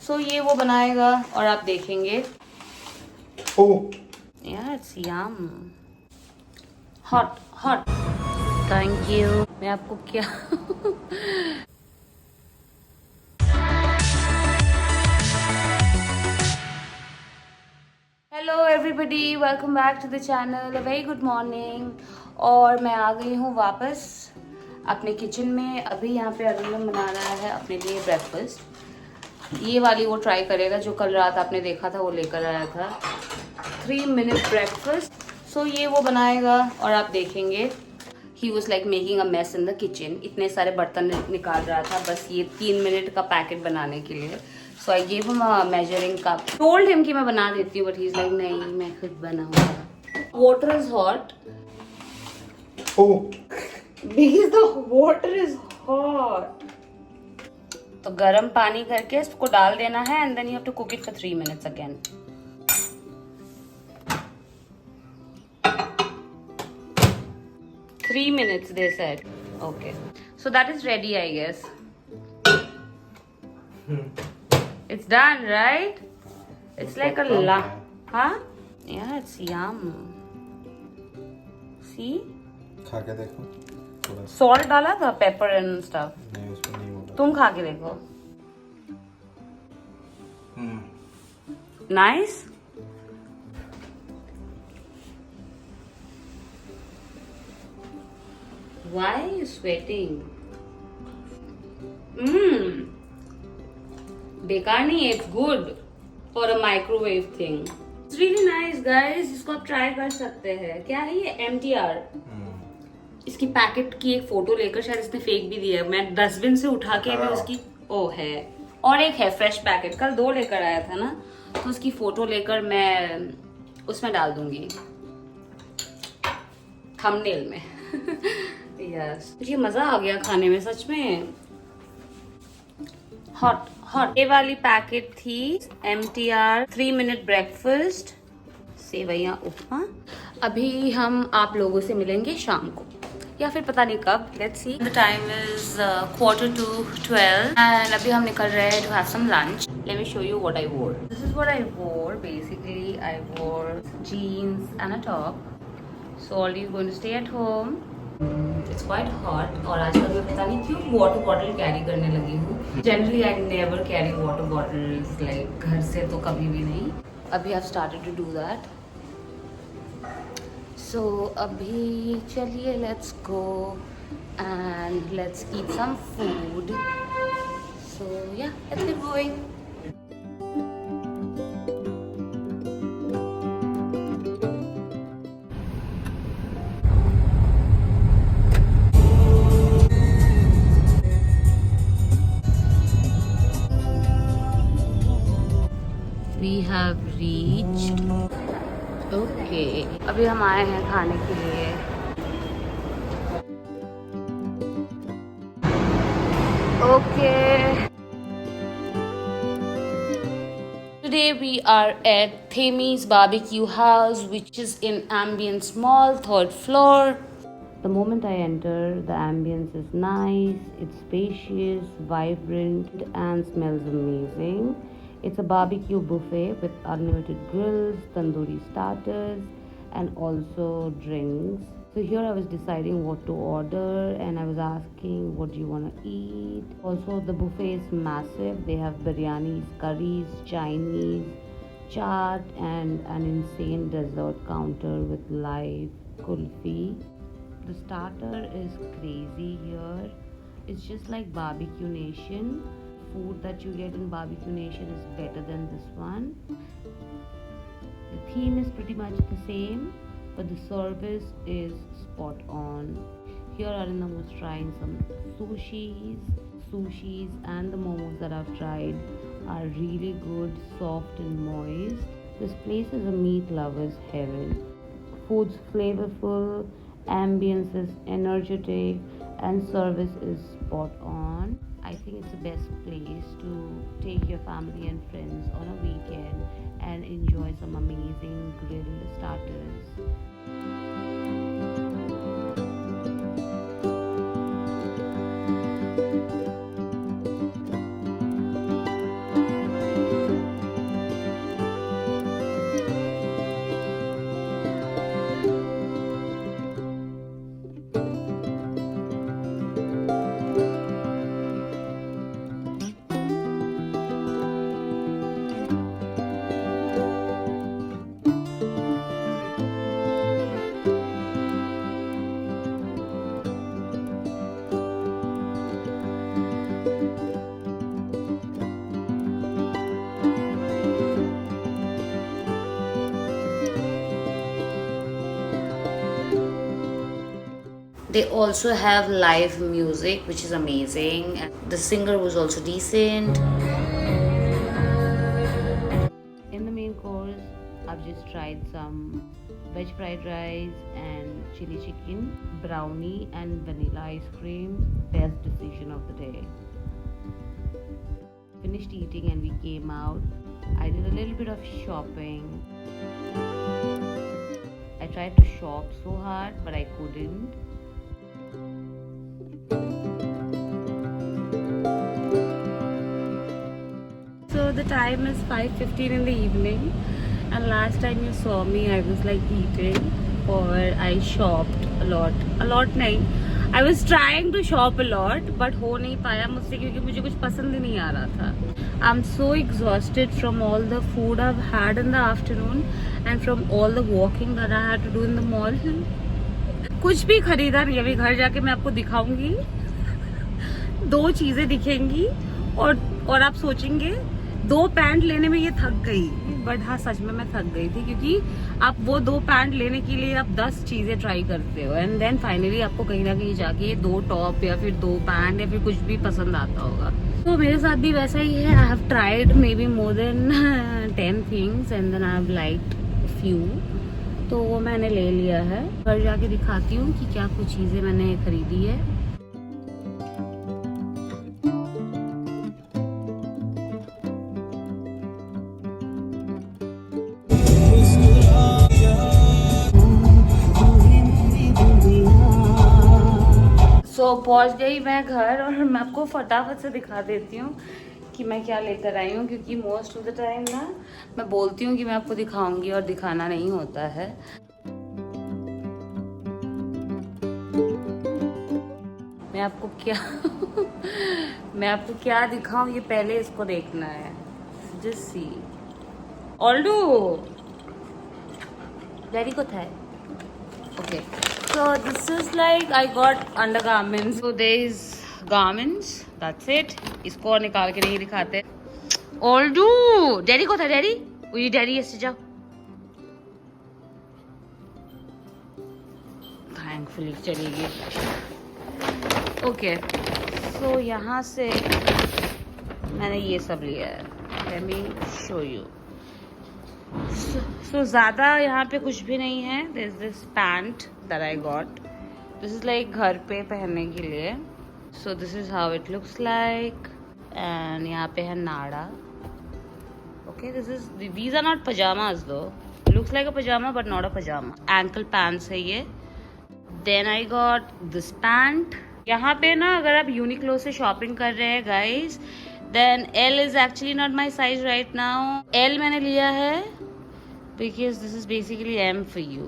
सो ये वो बनाएगा और आप देखेंगे। Oh, यार it's yum hot hot. Thank you. मैं आपको क्या hello everybody, welcome back to the channel. A very good morning. और मैं आ गई हूँ वापस अपने किचन में। अभी यहाँ पे अरुणम बना रहा है अपने लिए ब्रेकफास्ट। ये वाली वो ट्राई करेगा जो कल रात आपने देखा था, वो लेकर आया था 3 मिनट ब्रेकफास्ट। सो ये वो बनाएगा और आप देखेंगे। He was like making a mess in the kitchen. इतने सारे बर्तन निकाल रहा था बस ये 3 मिनट का पैकेट बनाने के लिए। So I give him a measuring cup, told him कि मैं बना देती हूँ, बट ही इज लाइक नहीं मैं खुद बनाऊंगा। Water is hot oh. Because the water is hot. तो गर्म पानी करके इसको डाल देना है and then you have to cook it for 3 minutes again. 3 minutes they said. Okay. So that is ready, I guess. It's done, right? It's like a la. Huh? Yeah, it's yum. See? खा के देखो थोड़ा सा। Salt डाला था, pepper and stuff. नहीं उसमें नहीं होगा। तुम खा के देखो. Nice? Why are you sweating? बेकार नहीं है, it's good for a microwave thing. It's really nice guys, इसको आप ट्राई कर सकते हैं। क्या है ये? MTR। इसकी पैकेट की एक फोटो लेकर शायद इसने फेंक भी दिया। मैं डस्टबिन से उठा के भी उसकी है। और एक है फ्रेश पैकेट, कल 2 लेकर आया था ना, तो उसकी फोटो लेकर मैं उसमें डाल दूंगी थंबनेल में। यस, मुझे मजा आ गया खाने में सच में। Hot hot. ये वाली पैकेट थी MTR 3 मिनट ब्रेकफास्ट, सेवैयां उपमा। अभी हम आप लोगों से मिलेंगे शाम को या फिर पता नहीं कब, let's see. The time is 11:45 and अभी हम निकल रहे हैं to have some lunch. Let me show you what I wore. This is what I wore. Basically I wore jeans and a top. So all you going to stay at home. It's quite hot और आजकल मैं पता नहीं क्यों water bottle carry करने लगी हूँ। Generally I never carry water bottles, like घर से तो कभी भी नहीं। अभी I started to do that. So अभी चलिए let's go and let's eat some food. So yeah let's get going. We have reached. Okay. अभी हम आए हैं खाने के लिए। Okay. Today we are at Themi's Barbecue House, which is in Ambience Mall, 3rd floor. The moment I enter, the ambience is nice, it's spacious, vibrant, and smells amazing. It's a barbecue buffet with unlimited grills, tandoori starters, and also drinks. So here I was deciding what to order and I was asking what do you want to eat. Also the buffet is massive. They have biryanis, curries, Chinese, chaat and an insane dessert counter with live kulfi. The starter is crazy here. It's just like Barbecue Nation. Food that you get in Barbecue Nation is better than this one. The theme is pretty much the same, but the service is spot on. Here Arindam was trying some sushis and the momos that I've tried are really good, soft and moist. This place is a meat lover's heaven. Food's flavorful, ambience is energetic, and service is spot on. I think it's the best place to take your family and friends on a weekend and enjoy some amazing grilled starters. They also have live music, which is amazing. And the singer was also decent. In the main course, I've just tried some veg fried rice and chili chicken, brownie and vanilla ice cream. Best decision of the day. Finished eating and we came out. I did a little bit of shopping. I tried to shop so hard, but I couldn't. So the time is 5:15 in the evening, and last time you saw me I was like eating, or I shopped a lot. नहीं, I was trying to shop a lot, but हो नहीं पाया मुझसे क्योंकि मुझे कुछ पसंद ही नहीं आ रहा था. I'm so exhausted from all the food I've had in the afternoon and from all the walking that I had to do in the mall. कुछ भी खरीदा नहीं. अभी घर जाके मैं आपको दिखाऊंगी. 2 चीजें दिखेंगी और आप सोचेंगे 2 पैंट लेने में ये थक गई. बट हाँ, सच में मैं थक गई थी, क्योंकि आप वो 2 पैंट लेने के लिए आप 10 चीजें ट्राई करते हो, एंड देन फाइनली आपको कहीं ना कहीं जाके 2 टॉप या फिर 2 पैंट या फिर कुछ भी पसंद आता होगा. तो मेरे साथ भी वैसा ही है. I have tried maybe more than 10 things and then I have liked few. तो वो मैंने ले लिया है. घर जाके दिखाती हूँ कि क्या कुछ चीजें मैंने खरीदी है. पहुंच गई मैं घर, और मैं आपको फटाफट से दिखा देती हूँ कि मैं क्या लेकर आई हूँ, क्योंकि मोस्ट ऑफ द टाइम ना मैं बोलती हूँ कि मैं आपको दिखाऊंगी और दिखाना नहीं होता है. मैं आपको क्या दिखाऊं, ये पहले इसको देखना है. Just see. ऑल्डो डैडी को था. Okay, so this is like I got undergarments. So there is garments. That's it. इसको और निकाल के नहीं दिखाते. Oldu, डैडी को था. डैडी, ये डैडी ऐसे जाओ. Thankfully चली गई. Okay, so यहाँ से मैंने ये सब लिया है. Let me show you. So ज़्यादा यहाँ पे कुछ भी नहीं है. There's this pant that I got. This is like घर पे पहनने के लिए. So this is how it looks like. And यहाँ पे है नाड़ा. Okay, these are not pajamas though. It looks like a pajama but not a pajama. Ankle pants है ये. Then I got this pant. यहाँ पे ना अगर आप यूनिक्लो से शॉपिंग कर रहे हैं guys, then L is actually not my size right now. L मैंने लिया है because this is basically M for you.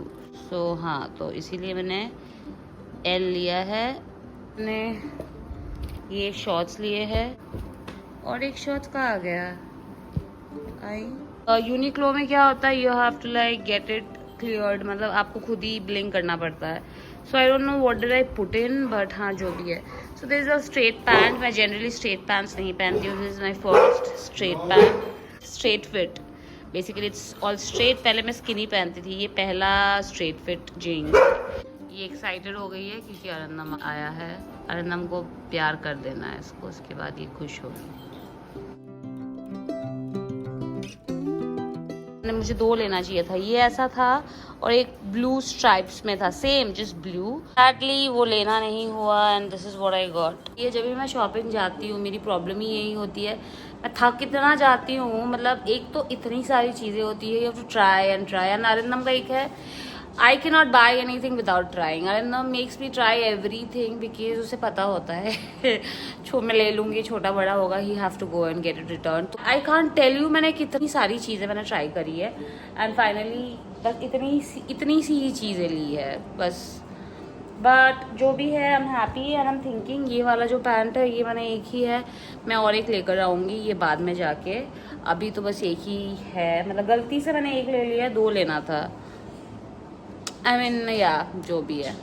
So हाँ, तो इसीलिए मैंने L लिया है. मैंने ये शॉर्ट्स लिए हैं, और एक शॉर्ट्स कहाँ आ गया. यूनिक्लो में क्या होता है, you have to like get it cleared, मतलब आपको खुद ही ब्लिंक करना पड़ता है. So I don't know what did I put in, but हाँ जो भी है. So this is a straight pant. मैं जनरली स्ट्रेट पैंट्स नहीं पहनती हूँ. This is my first straight pant. Straight fit, basically it's all straight. पहले मैं स्किनी पहनती थी. ये पहला स्ट्रेट फिट जीन्स. ये एक्साइटेड हो गई है क्योंकि अरिंदम आया है. अरिंदम को प्यार कर देना है इसको, उसके बाद ये खुश होगी. मुझे 2 लेना चाहिए था. ये ऐसा था और एक ब्लू स्ट्राइप्स में था, सेम जस्ट ब्लू. सैडली वो लेना नहीं हुआ, and this is what I got. ये जब भी मैं शॉपिंग जाती हूँ मेरी प्रॉब्लम ही यही होती है. मैं थक इतना जाती हूँ, मतलब एक तो इतनी सारी चीज़ें होती है. You have to try and try. And Arindam का एक है, I can not buy anything without trying. Arindam makes me try everything because उसे पता होता है मैं ले लूँगी, छोटा बड़ा होगा, he have to go and get it return. I can't tell you मैंने कितनी सारी चीज़ें मैंने ट्राई करी है, एंड फाइनली बस इतनी सी ही चीज़ें ली है बस. बट जो भी है I am happy and I am thinking ये वाला जो पैंट है ये मैंने एक ही है. मैं और एक लेकर आऊँगी ये बाद में जाके. अभी तो बस एक ही है, मतलब गलती से मैंने एक ले लिया, 2 लेना था. आई मीन या जो भी है.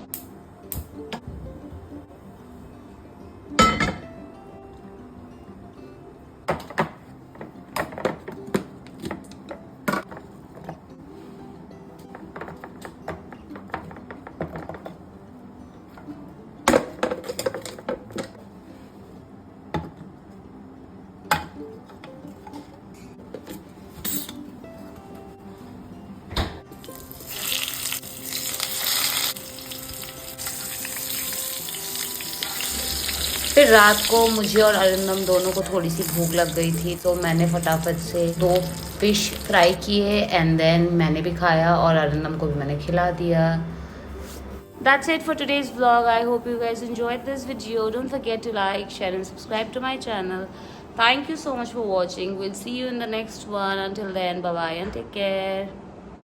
रात को मुझे और अरिंदम दोनों को थोड़ी सी भूख लग गई थी, तो मैंने फटाफट से 2 फिश फ्राई किए एंड देन मैंने भी खाया और अरिंदम को भी मैंने खिला दिया. That's it for today's vlog. I hope you guys enjoyed this video. Don't forget to like, share and subscribe to my channel. Thank you so much for watching. We'll see you in the next one. Until then, bye bye and take care.